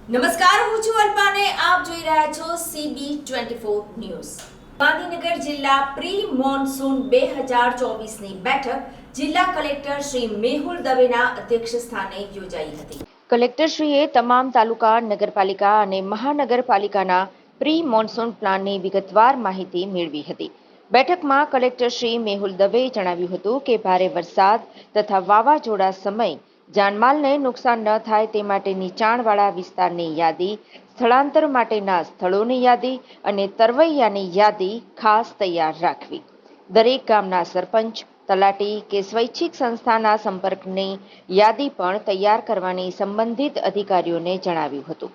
નમસ્કાર, હું છું અલ્પાને આપ જોઈ રહ્યા છો CB24 ન્યૂઝ। ગાંધીનગર જિલ્લા પ્રી મોન્સૂન 2024ની બેઠક જિલ્લા કલેક્ટર શ્રી મેહુલ દવેના અધ્યક્ષસ્થાને યોજાઈ હતી। કલેક્ટરશ્રીએ તમામ તાલુકા, નગરપાલિકા અને મહાનગરપાલિકાના પ્રી મોન્સૂન પ્લાનની વિગતવાર માહિતી મેળવી હતી। બેઠકમાં કલેક્ટર શ્રી મેહુલ દવેએ જણાવ્યું હતું કે ભારે વરસાદ તથા વાવાઝોડા સમયે જાનમાલને નુકસાન ન થાય તે માટે નીચાણવાળા વિસ્તારની યાદી, સ્થળાંતર માટેના સ્થળોની યાદી અને તરવૈયાની યાદી ખાસ તૈયાર રાખવી, દરેક ગામના સરપંચ, તલાટી કે સ્વૈચ્છિક સંસ્થાના સંપર્કની યાદી પણ તૈયાર કરવાની સંબંધિત અધિકારીઓને જણાવ્યું હતું।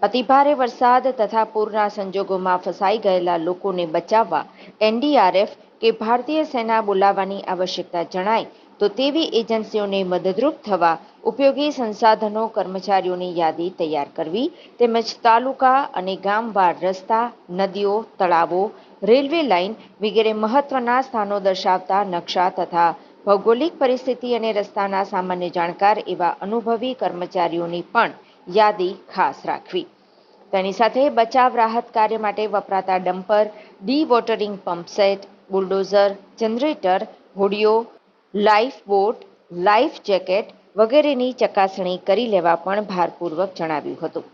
અતિભારે વરસાદ તથા પૂરના સંજોગોમાં ફસાઈ ગયેલા લોકોને બચાવવા NDRF કે ભારતીય સેના બોલાવવાની આવશ્યકતા જણાય તો તેવી એજન્સીઓને મદદરૂપ થવા ઉપયોગી સંસાધનો, કર્મચારીઓની યાદી તૈયાર કરવી તેમજ તાલુકા અને ગામવાર રસ્તા, નદીઓ, તળાવો, રેલવે લાઇન વગેરે મહત્વના સ્થાનો દર્શાવતા નકશા તથા ભૌગોલિક પરિસ્થિતિ અને રસ્તાના સામાન્ય જાણકાર એવા અનુભવી કર્મચારીઓની પણ યાદી ખાસ રાખવી। તેની સાથે બચાવ રાહત કાર્ય માટે વપરાતા dumper, dewatering pump set, bulldozer, generator, હોડીઓ, લાઈફ બોટ, લાઈફ જેકેટ વગેરેની ચકાસણી કરી લેવા પણ ભારપૂર્વક જણાવ્યું હતું।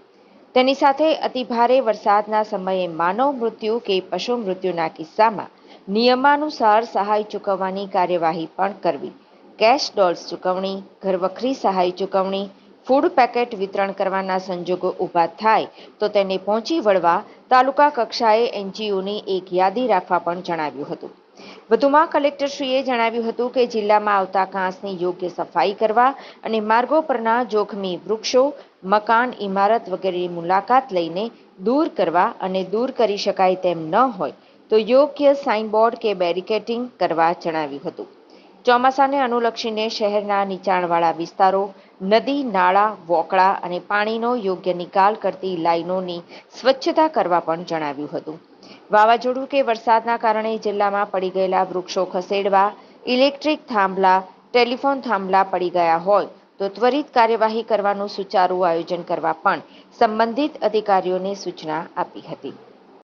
તેની સાથે અતિભારે વરસાદના સમયે માનવ મૃત્યુ કે પશુ મૃત્યુના કિસ્સામાં નિયમાનુસાર સહાય ચૂકવવાની કાર્યવાહી પણ કરવી, કેશ ડોલ્સ ચૂકવણી, ઘરવખરી સહાય ચૂકવણી, ફૂડ પેકેટ વિતરણ કરવાના સંજોગો ઊભા થાય તો તેને પહોંચી વળવા તાલુકા કક્ષાએ NGOની એક યાદી રાખવા પણ જણાવ્યું હતું। વધુમાં કલેક્ટરશ્રીએ જણાવ્યું હતું કે જિલ્લામાં આવતા કાંસની યોગ્ય સફાઈ કરવા અને માર્ગો પરના જોખમી વૃક્ષો, મકાન, ઇમારત વગેરેની મુલાકાત લઈને દૂર કરવા અને દૂર કરી શકાય તેમ ન હોય તો યોગ્ય સાઇનબોર્ડ કે બેરિકેડિંગ કરવા જણાવ્યું હતું। ચોમાસાને અનુલક્ષીને શહેરના નીચાણવાળા વિસ્તારો, નદી, નાળા, વોકળા અને પાણીનો યોગ્ય નિકાલ કરતી લાઇનોની સ્વચ્છતા કરવા પણ જણાવ્યું હતું। વાવાઝોડું કે વરસાદના કારણે જિલ્લામાં પડી ગયેલા વૃક્ષો ખસેડવા, ઇલેક્ટ્રિક થાંભલા, ટેલિફોન થાંભલા પડી ગયા હોય તો ત્વરિત કાર્યવાહી કરવાનું સુચારું આયોજન કરવા પણ સંબંધિત અધિકારીઓને સૂચના આપી હતી।